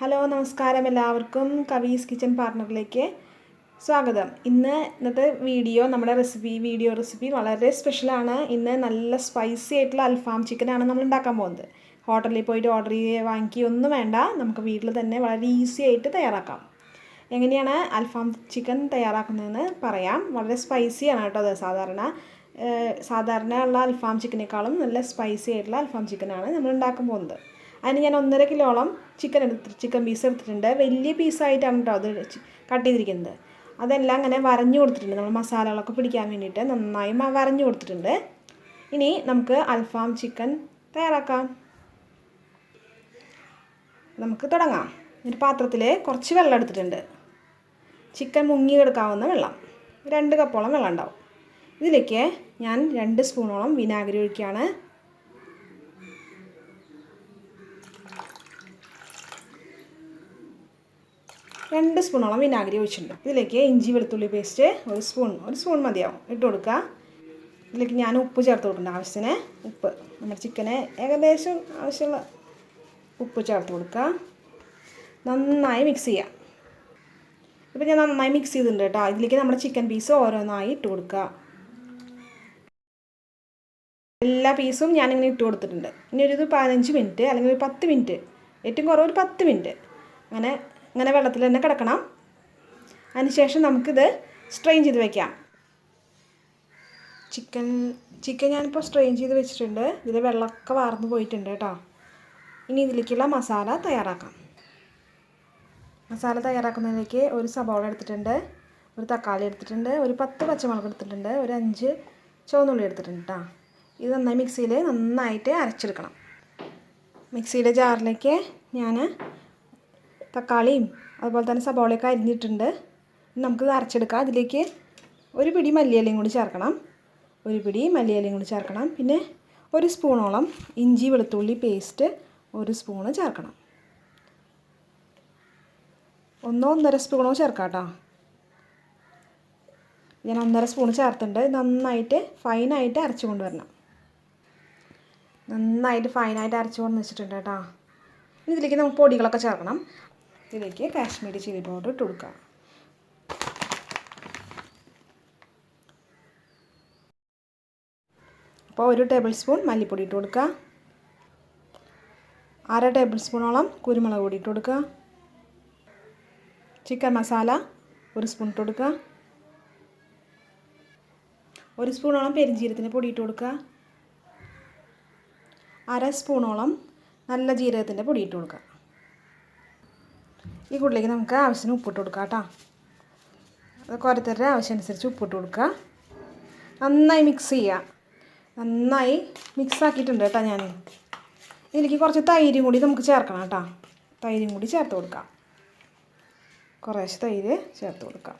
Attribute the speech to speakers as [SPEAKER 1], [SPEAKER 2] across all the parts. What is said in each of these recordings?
[SPEAKER 1] Hello നമസ്കാരം എല്ലാവർക്കും കവീസ് kitchen പാർട്ണറിലേക്ക് സ്വാഗതം. ഇന്നത്തെ നമ്മുടെ വീഡിയോ റെസിപ്പി വളരെ സ്പെഷ്യലാണ്. ഇന്ന് നല്ല സ്പൈസി ആയിട്ടുള്ള അൽഫാം ചിക്കനാണ് നമ്മൾ ഉണ്ടാക്കാൻ പോകുന്നത്. ഹോട്ടലിൽ പോയിട്ട് ഓർഡർ വാങ്ങിക്കുകയൊന്നും വേണ്ട, നമുക്ക് വീട്ടിൽ തന്നെ വളരെ ഈസി ആയിട്ട് തയ്യാറാക്കാം. എങ്ങനെയാണ് അൽഫാം ചിക്കൻ തയ്യാറാക്കുന്നതെന്ന് പറയാം. വളരെ സ്പൈസിയാണ് കേട്ടോ. അത് സാധാരണ ഉള്ള അൽഫാം ചിക്കനേക്കാളും നല്ല സ്പൈസി ആയിട്ടുള്ള അൽഫാം ചിക്കനാണ് നമ്മൾ ഉണ്ടാക്കാൻ പോകുന്നത്. അതിന് ഞാൻ 1.5 കിലോളം ചിക്കൻ പീസ് എടുത്തിട്ടുണ്ട്. വലിയ പീസായിട്ടാണ് കേട്ടോ അത് കട്ട് ചെയ്തിരിക്കുന്നത്. അതെല്ലാം അങ്ങനെ വരഞ്ഞു കൊടുത്തിട്ടുണ്ട്. നമ്മൾ മസാലകളൊക്കെ പിടിക്കാൻ വേണ്ടിയിട്ട് നന്നായി വരഞ്ഞു കൊടുത്തിട്ടുണ്ട്. ഇനി നമുക്ക് അൽഫാം ചിക്കൻ തയ്യാറാക്കാം. നമുക്ക് തുടങ്ങാം. ഒരു പാത്രത്തിൽ കുറച്ച് വെള്ളം എടുത്തിട്ടുണ്ട്. ചിക്കൻ മുങ്ങി കിടക്കാവുന്ന വെള്ളം, 2 കപ്പോളം വെള്ളം ഉണ്ടാവും. ഇതിലേക്ക് ഞാൻ 2 സ്പൂണോളം വിനാഗിരി ഒഴിക്കുകയാണ്. 2 സ്പൂണോളം വിനാഗിരി ഒഴിച്ചിട്ടുണ്ട്. ഇതിലേക്ക് ഇഞ്ചി വെളുത്തുള്ളി പേസ്റ്റ് ഒരു സ്പൂൺ മതിയാവും ഇട്ട് കൊടുക്കുക. ഇതിലേക്ക് ഞാൻ ഉപ്പ് ചേർത്ത് കൊടുക്കുന്നുണ്ട്. ആവശ്യത്തിന് ഉപ്പ്, നമ്മുടെ ചിക്കന് ഏകദേശം ആവശ്യമുള്ള ഉപ്പ് ചേർത്ത് കൊടുക്കുക. നന്നായി മിക്സ് ചെയ്യുക. ഇപ്പം ഞാൻ നന്നായി മിക്സ് ചെയ്തിട്ടുണ്ട് കേട്ടോ. ഇതിലേക്ക് നമ്മുടെ ചിക്കൻ പീസ് ഓരോന്നായി ഇട്ട് കൊടുക്കുക. എല്ലാ പീസും ഞാനിങ്ങനെ ഇട്ട് കൊടുത്തിട്ടുണ്ട്. ഇനി ഒരു 15 മിനിറ്റ് അല്ലെങ്കിൽ ഒരു 10 മിനിറ്റ്, ഏറ്റവും കുറവ് ഒരു 10 മിനിറ്റ് അങ്ങനെ വെള്ളത്തിൽ തന്നെ കിടക്കണം. അതിനുശേഷം നമുക്കിത് സ്ട്രെയിൻ ചെയ്ത് വയ്ക്കാം. ചിക്കൻ ഞാനിപ്പോൾ സ്ട്രെയിൻ ചെയ്ത് വെച്ചിട്ടുണ്ട്. ഇതിൽ വെള്ളമൊക്കെ വാർന്നു പോയിട്ടുണ്ട് കേട്ടോ. ഇനി ഇതിലേക്കുള്ള മസാല തയ്യാറാക്കാം. മസാല തയ്യാറാക്കുന്നതിലേക്ക് ഒരു സബോള എടുത്തിട്ടുണ്ട്, ഒരു തക്കാളി എടുത്തിട്ടുണ്ട്, ഒരു 10 പച്ചമുളക് എടുത്തിട്ടുണ്ട്, ഒരു 5 ചുവന്നുള്ളി എടുത്തിട്ടുണ്ട് കേട്ടോ. ഇത് നന്നായിട്ട് അരച്ചെടുക്കണം. മിക്സിയുടെ ജാറിലേക്ക് ഞാൻ തക്കാളിയും അതുപോലെ തന്നെ സബോളയൊക്കെ അരിഞ്ഞിട്ടുണ്ട്. നമുക്കിത് അരച്ചെടുക്കാം. അതിലേക്ക് ഒരു പിടി മല്ലിയിലയും കൂടി ചേർക്കണം. പിന്നെ 1 സ്പൂണോളം ഇഞ്ചി വെളുത്തുള്ളി പേസ്റ്റ് 1 സ്പൂണ് ചേർക്കണം. 1-1.5 സ്പൂണോ ചേർക്കാം കേട്ടോ. ഞാൻ 1.5 സ്പൂൺ ചേർത്തിട്ടുണ്ട്. നന്നായിട്ട് ഫൈനായിട്ട് അരച്ചു കൊണ്ടുവരണം. നന്നായിട്ട് ഫൈനായിട്ട് അരച്ചു കൊണ്ട് വെച്ചിട്ടുണ്ട് കേട്ടോ. ഇതിലേക്ക് നമുക്ക് പൊടികളൊക്കെ ചേർക്കണം. ഇതിലേക്ക് കാശ്മീരി ചില്ലി പൗഡർ ഇട്ട് കൊടുക്കുക. അപ്പോൾ 1 ടേബിൾ സ്പൂൺ മല്ലിപ്പൊടി ഇട്ട് കൊടുക്കുക. 1/2 ടേബിൾ സ്പൂണോളം കുരുമുളക് പൊടി ഇട്ട് കൊടുക്കുക. ചിക്കൻ മസാല 1 സ്പൂൺ ഇട്ട് കൊടുക്കുക. 1 സ്പൂണോളം പെരിഞ്ജീരകത്തിൻ്റെ പൊടി ഇട്ട് കൊടുക്കുക. 1/2 സ്പൂണോളം നല്ല ജീരകത്തിൻ്റെ പൊടി ഇട്ട് കൊടുക്കുക. ഈ കൂട്ടിലേക്ക് നമുക്ക് ആവശ്യത്തിന് ഉപ്പിട്ട് കൊടുക്കാം കേട്ടോ. അതൊക്കെ ഓരോരുത്തരുടെ ആവശ്യമനുസരിച്ച് ഉപ്പിട്ട് കൊടുക്കുക. നന്നായി മിക്സ് ചെയ്യുക. നന്നായി മിക്സാക്കിയിട്ടുണ്ട് കേട്ടോ ഞാൻ. ഇതിലേക്ക് കുറച്ച് തൈരും കൂടി നമുക്ക് ചേർക്കണം കേട്ടോ. തൈരും കൂടി ചേർത്ത് കൊടുക്കാം. കുറേശ്ശെ തൈര് ചേർത്ത് കൊടുക്കാം.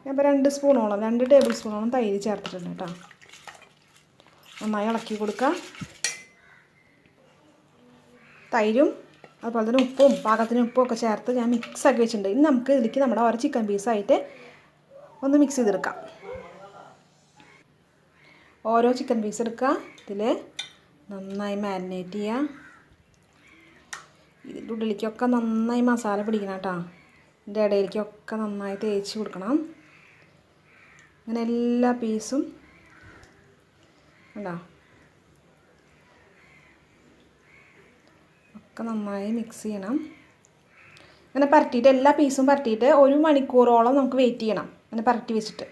[SPEAKER 1] ഞാൻ ഇപ്പോൾ 2 ടേബിൾ സ്പൂണോളം തൈര് ചേർത്തിട്ടുണ്ട് കേട്ടോ. നന്നായി ഇളക്കി കൊടുക്കുക. തൈരും അതുപോലെ തന്നെ പാകത്തിന് ഉപ്പും ചേർത്ത് ഞാൻ മിക്സാക്കി വെച്ചിട്ടുണ്ട്. ഇനി നമുക്ക് ഇതിലേക്ക് നമ്മുടെ ഓരോ ചിക്കൻ പീസായിട്ട് ഒന്ന് മിക്സ് ചെയ്തെടുക്കാം. ഓരോ ചിക്കൻ പീസ് എടുക്കുക. ഇതിൽ നന്നായി മാരിനേറ്റ് ചെയ്യുക. ഇതിൻ്റെ ഉള്ളിലേക്കൊക്കെ നന്നായി മസാല പിടിക്കണം കേട്ടോ. ഇതിൻ്റെ ഇടയിലേക്കൊക്കെ നന്നായി തേച്ച് കൊടുക്കണം. അങ്ങനെ എല്ലാ പീസും ഉണ്ടോ ഒക്കെ നന്നായി മിക്സ് ചെയ്യണം. അങ്ങനെ പരട്ടിയിട്ട് എല്ലാ പീസും പരട്ടിയിട്ട് 1 മണിക്കൂറോളം നമുക്ക് വെയിറ്റ് ചെയ്യണം. അങ്ങനെ പരട്ടി വെച്ചിട്ട്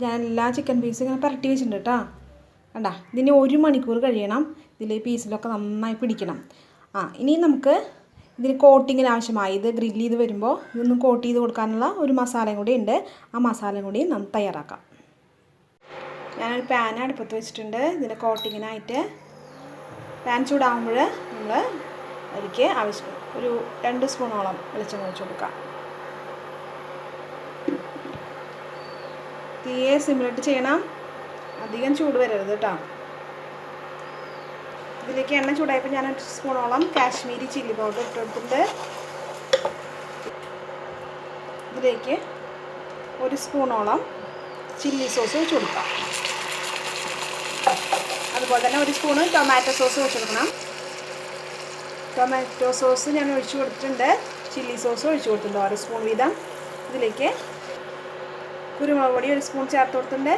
[SPEAKER 1] ഞാൻ എല്ലാ ചിക്കൻ പീസും ഇങ്ങനെ പരട്ടി വെച്ചിട്ടുണ്ട് കേട്ടോ. കണ്ടാ, ഇതിന് 1 മണിക്കൂർ കഴിയണം. ഇതിൽ പീസിലൊക്കെ നന്നായി പിടിക്കണം. ഇനി നമുക്ക് ഇതിന് കോട്ടിങ്ങിന് ആവശ്യമായി ഇത് ഗ്രില്ല് ചെയ്ത് വരുമ്പോൾ ഇതൊന്നും കോട്ട് ചെയ്ത് കൊടുക്കാനുള്ള ഒരു മസാലയും കൂടി ഉണ്ട്. ആ മസാലയും കൂടി നമുക്ക് തയ്യാറാക്കാം. ഞാനൊരു പാൻ അടുപ്പത്ത് വെച്ചിട്ടുണ്ട്. ഇതിൻ്റെ കോട്ടിങ്ങിനായിട്ട് പാൻ ചൂടാകുമ്പോൾ നമ്മൾ അതിലേക്ക് ആവശ്യം ഒരു 2 സ്പൂണോളം വെളിച്ചെണ്ണ ഒഴിച്ച് കൊടുക്കാം. തീയെ സിമ്മിലിട്ട് ചെയ്യണം. അധികം ചൂട് വരരുത് കേട്ടോ. ഇതിലേക്ക് എണ്ണ ചൂടായപ്പോൾ ഞാൻ 1 സ്പൂണോളം കാശ്മീരി ചില്ലി പൗഡർ ഇട്ട് കൊടുത്തിട്ടുണ്ട്. ഇതിലേക്ക് 1 സ്പൂണോളം ചില്ലി സോസ് ഒഴിച്ച് കൊടുക്കാം. അതുപോലെ തന്നെ 1 സ്പൂണ് ടൊമാറ്റോ സോസ് ഒഴിച്ച് കൊടുക്കണം. ടൊമാറ്റോ സോസ് ഞാൻ ഒഴിച്ച് കൊടുത്തിട്ടുണ്ട്. ചില്ലി സോസ് ഒഴിച്ച് കൊടുത്തിട്ടുണ്ട് 1 സ്പൂൺ വീതം. ഇതിലേക്ക് കുരുമുളക് പൊടി 1 സ്പൂൺ ചേർത്ത് കൊടുത്തിട്ടുണ്ട്.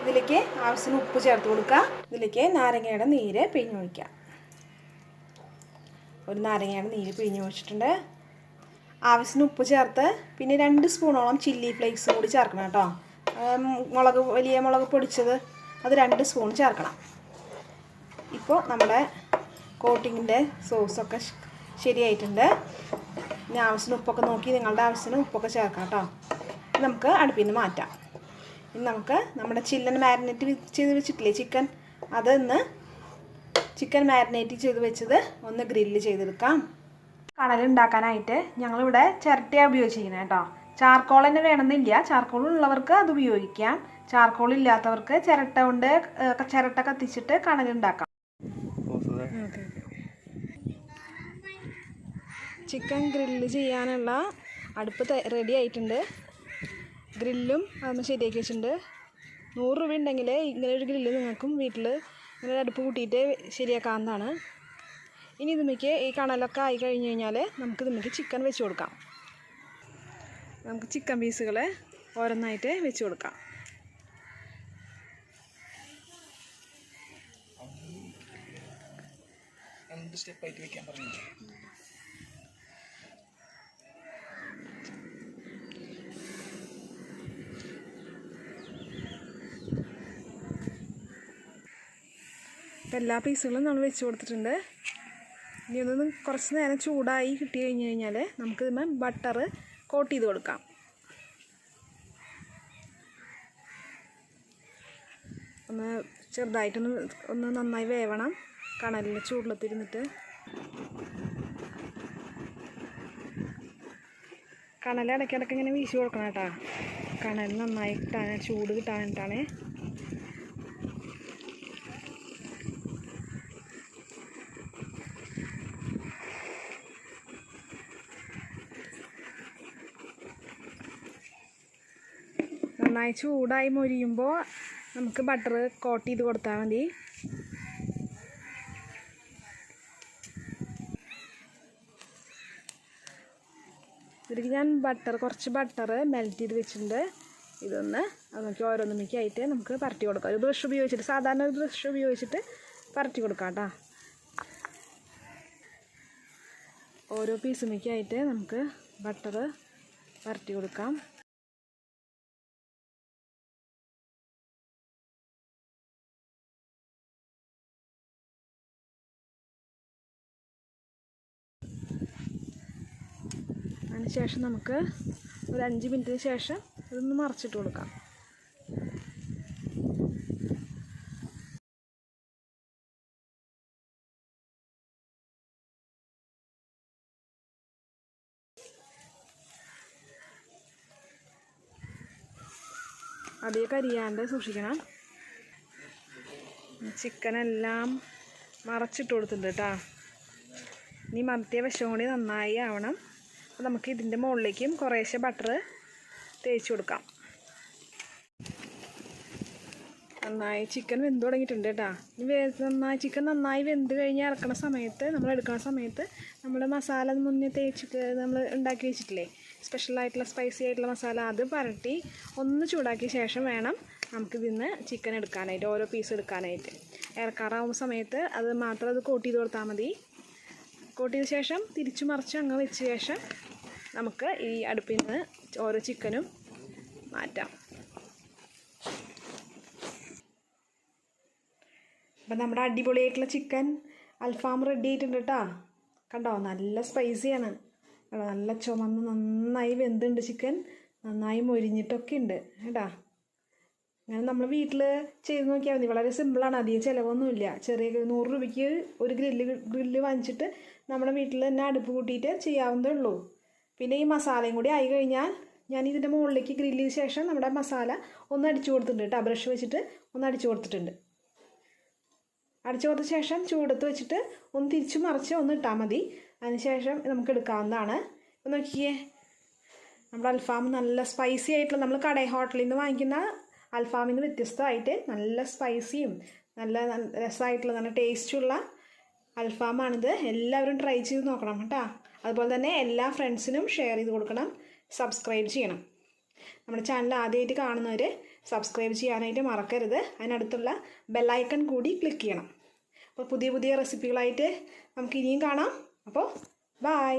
[SPEAKER 1] ഇതിലേക്ക് ആവശ്യത്തിന് ഉപ്പ് ചേർത്ത് കൊടുക്കുക. ഇതിലേക്ക് നാരങ്ങയുടെ നീര് പിഴിഞ്ഞൊഴിക്കുക. ഒരു നാരങ്ങയുടെ നീര് പിഴിഞ്ഞൊഴിച്ചിട്ടുണ്ട്. ആവശ്യത്തിന് ഉപ്പ് ചേർത്ത് പിന്നെ 2 സ്പൂണോളം ചില്ലി ഫ്ലേക്സും കൂടി ചേർക്കണം കേട്ടോ. വലിയ മുളക് പൊടിച്ചത് അത് 2 സ്പൂൺ ചേർക്കണം. ഇപ്പോൾ നമ്മുടെ കോട്ടിങ്ങിൻ്റെ സോസൊക്കെ ശരിയായിട്ടുണ്ട്. ഇനി ആവശ്യത്തിന് ഉപ്പൊക്കെ നോക്കി നിങ്ങളുടെ ആവശ്യത്തിന് ഉപ്പൊക്കെ ചേർക്കാം കേട്ടോ. നമുക്ക് അടുപ്പിൽ നിന്ന് മാറ്റാം. ഇനി നമുക്ക് നമ്മുടെ ചില്ലൻ മാരിനേറ്റ് ചെയ്ത് വെച്ചിട്ടില്ലേ ചിക്കൻ, ചിക്കൻ മാരിനേറ്റ് ചെയ്ത് വെച്ചത് ഒന്ന് ഗ്രില്ല് ചെയ്തെടുക്കാം. കണലുണ്ടാക്കാനായിട്ട് ഞങ്ങളിവിടെ ചിരട്ടയാണ് ഉപയോഗിച്ചിരിക്കുന്നത് കേട്ടോ. ചാർക്കോൾ തന്നെ വേണമെന്നില്ല. ചാർക്കോൾ ഉള്ളവർക്ക് അത് ഉപയോഗിക്കാം. ചാർക്കോൾ ഇല്ലാത്തവർക്ക് ചിരട്ട കത്തിച്ചിട്ട് കണലുണ്ടാക്കാം. ചിക്കൻ ഗ്രില്ല് ചെയ്യാനുള്ള അടുപ്പ് റെഡി ആയിട്ടുണ്ട്. ഗ്രില്ലും അതൊന്ന് ശരിയാക്കി വെച്ചിട്ടുണ്ട്. 100 രൂപ ഉണ്ടെങ്കിൽ ഇങ്ങനെ ഒരു ഗ്രില്ല് നിങ്ങൾക്കും വീട്ടിൽ ഇങ്ങനെ അടുപ്പ് കൂട്ടിയിട്ട് ശരിയാക്കാവുന്നതാണ്. ഇനി ഇതുമ്മയ്ക്ക് ഈ കണലൊക്കെ ആയി കഴിഞ്ഞ് കഴിഞ്ഞാൽ നമുക്ക് ഇതുമ്മയ്ക്ക് ചിക്കൻ വെച്ച് കൊടുക്കാം. നമുക്ക് ചിക്കൻ പീസുകൾ ഓരോന്നായിട്ട് വെച്ച് കൊടുക്കാം. സ്റ്റെപ്പായിട്ട് വെക്കാൻ പറഞ്ഞു. അപ്പം എല്ലാ പീസുകളും നമ്മൾ വെച്ച് കൊടുത്തിട്ടുണ്ട്. ഇനി ഒന്ന് കുറച്ച് നേരം ചൂടായി കിട്ടി കഴിഞ്ഞ് കഴിഞ്ഞാൽ നമുക്ക് ഇതിന്മേൽ ബട്ടർ കോട്ട് ചെയ്ത് കൊടുക്കാം. ഒന്ന് ചെറുതായിട്ടൊന്ന് നന്നായി വേവണം. കണലിൻ്റെ ചൂടിലത്തിരുന്നിട്ട് കണൽ ഇടയ്ക്കിടയ്ക്ക് ഇങ്ങനെ വീശി കൊടുക്കണം കേട്ടോ. കണൽ നന്നായി ചൂട് കിട്ടാനായിട്ടാണ്. നന്നായി ചൂടായി മൊരിയുമ്പോൾ നമുക്ക് ബട്ടർ കോട്ട് ചെയ്ത് കൊടുത്താൽ മതി. ഇതിലേക്ക് ഞാൻ കുറച്ച് ബട്ടർ മെൽറ്റ് ചെയ്ത് വെച്ചിട്ടുണ്ട്. ഇതൊന്ന് നമുക്ക് ഓരോന്നുമിക്കായിട്ട് നമുക്ക് പരട്ടി കൊടുക്കാം. ഒരു ബ്രഷ് ഉപയോഗിച്ചിട്ട്, സാധാരണ ഒരു ബ്രഷ് ഉപയോഗിച്ചിട്ട് പരട്ടി കൊടുക്കാം കേട്ടോ. ഓരോ പീസുമിക്കായിട്ട് നമുക്ക് ബട്ടർ പരട്ടി കൊടുക്കാം. അതിനുശേഷം നമുക്ക് ഒരു 5 മിനിറ്റിന് ശേഷം ഇതൊന്ന് മറിച്ചിട്ട് കൊടുക്കാം. അധികം കരിയാണ്ട് സൂക്ഷിക്കണം. ചിക്കനെല്ലാം മറച്ചിട്ട് കൊടുത്തിട്ടുണ്ട് കേട്ടോ. ഇനി മത്തിയ വശം കൂടി നന്നായി ആവണം. അപ്പോൾ നമുക്ക് ഇതിൻ്റെ മുകളിലേക്കും കുറേശ്ശെ ബട്ടർ തേച്ച് കൊടുക്കാം. നന്നായി ചിക്കൻ വെന്ത് തുടങ്ങിയിട്ടുണ്ട് കേട്ടോ. ചിക്കൻ നന്നായി വെന്ത് കഴിഞ്ഞ് ഇറക്കണ സമയത്ത്, നമ്മൾ എടുക്കുന്ന സമയത്ത് നമ്മൾ മസാല മുന്നേ നമ്മൾ ഉണ്ടാക്കി വെച്ചിട്ടില്ലേ, സ്പെഷ്യലായിട്ടുള്ള സ്പൈസി ആയിട്ടുള്ള മസാല, അത് പരട്ടി ഒന്ന് ചൂടാക്കിയ ശേഷം വേണം നമുക്കിതിന്ന് ചിക്കൻ എടുക്കാനായിട്ട്, ഓരോ പീസ് എടുക്കാനായിട്ട്. ഇറക്കാറാവുന്ന സമയത്ത് അത് മാത്രം കോട്ട് ചെയ്ത് കൊടുത്താൽ മതി. കോട്ട് ചെയ്ത ശേഷം തിരിച്ചു മറിച്ച് അങ്ങ് വെച്ച ശേഷം നമുക്ക് ഈ അടുപ്പിൽ നിന്ന് ഓരോ ചിക്കനും മാറ്റാം. അപ്പം നമ്മുടെ അടിപൊളിയായിട്ടുള്ള ചിക്കൻ അൽഫാം റെഡി ആയിട്ടുണ്ട് കേട്ടോ. കണ്ടോ, നല്ല സ്പൈസിയാണ്. നല്ല ചുമന്ന് നന്നായി വെന്തുണ്ട് ചിക്കൻ, നന്നായി മൊരിഞ്ഞിട്ടൊക്കെ ഉണ്ട് കേട്ടോ. അങ്ങനെ നമ്മൾ വീട്ടിൽ ചെയ്ത് നോക്കിയാൽ മതി. വളരെ സിമ്പിളാണ്, അധികം ചിലവൊന്നുമില്ല. ചെറിയ 100 രൂപയ്ക്ക് ഒരു ഗ്രില്ല് വാങ്ങിച്ചിട്ട് നമ്മുടെ വീട്ടിൽ തന്നെ അടുപ്പ് കൂട്ടിയിട്ട് ചെയ്യാവുന്നതേ ഉള്ളൂ. പിന്നെ ഈ മസാലയും കൂടി ആയി കഴിഞ്ഞാൽ ഞാൻ ഇതിൻ്റെ മുകളിലേക്ക് ഗ്രില്ല് ചെയ്ത ശേഷം നമ്മുടെ മസാല ഒന്ന് അടിച്ചു കൊടുത്തിട്ടുണ്ട് കേട്ടോ. ബ്രഷ് വെച്ചിട്ട് ഒന്ന് അടിച്ചു കൊടുത്തിട്ടുണ്ട്. അടിച്ചു കൊടുത്ത ശേഷം ചൂടത്ത് വെച്ചിട്ട് ഒന്ന് തിരിച്ചു മറിച്ച് ഒന്ന് ഇട്ടാൽ മതി. അതിനുശേഷം നമുക്ക് എടുക്കാവുന്നതാണ്. അപ്പോൾ നോക്കിയേ, നമ്മുടെ അൽഫാം നല്ല സ്പൈസി ആയിട്ടുള്ള, നമ്മൾ ഹോട്ടലിൽ നിന്ന് വാങ്ങിക്കുന്ന അൽഫാമിൽ നിന്ന് വ്യത്യസ്തമായിട്ട് നല്ല സ്പൈസിയും നല്ല രസമായിട്ടുള്ള നല്ല ടേസ്റ്റുള്ള അൽഫാമാണിത്. എല്ലാവരും ട്രൈ ചെയ്ത് നോക്കണം കേട്ടോ. അതുപോലെ തന്നെ എല്ലാ ഫ്രണ്ട്സിനും ഷെയർ ചെയ്ത് കൊടുക്കണം, സബ്സ്ക്രൈബ് ചെയ്യണം. നമ്മുടെ ചാനൽ ആദ്യമായിട്ട് കാണുന്നവർ സബ്സ്ക്രൈബ് ചെയ്യാനായിട്ട് മറക്കരുത്. അതിനടുത്തുള്ള ബെല്ലൈക്കൺ കൂടി ക്ലിക്ക് ചെയ്യണം. അപ്പോൾ പുതിയ പുതിയ റെസിപ്പികളായിട്ട് നമുക്ക് ഇനിയും കാണാം. അപ്പോൾ ബൈ.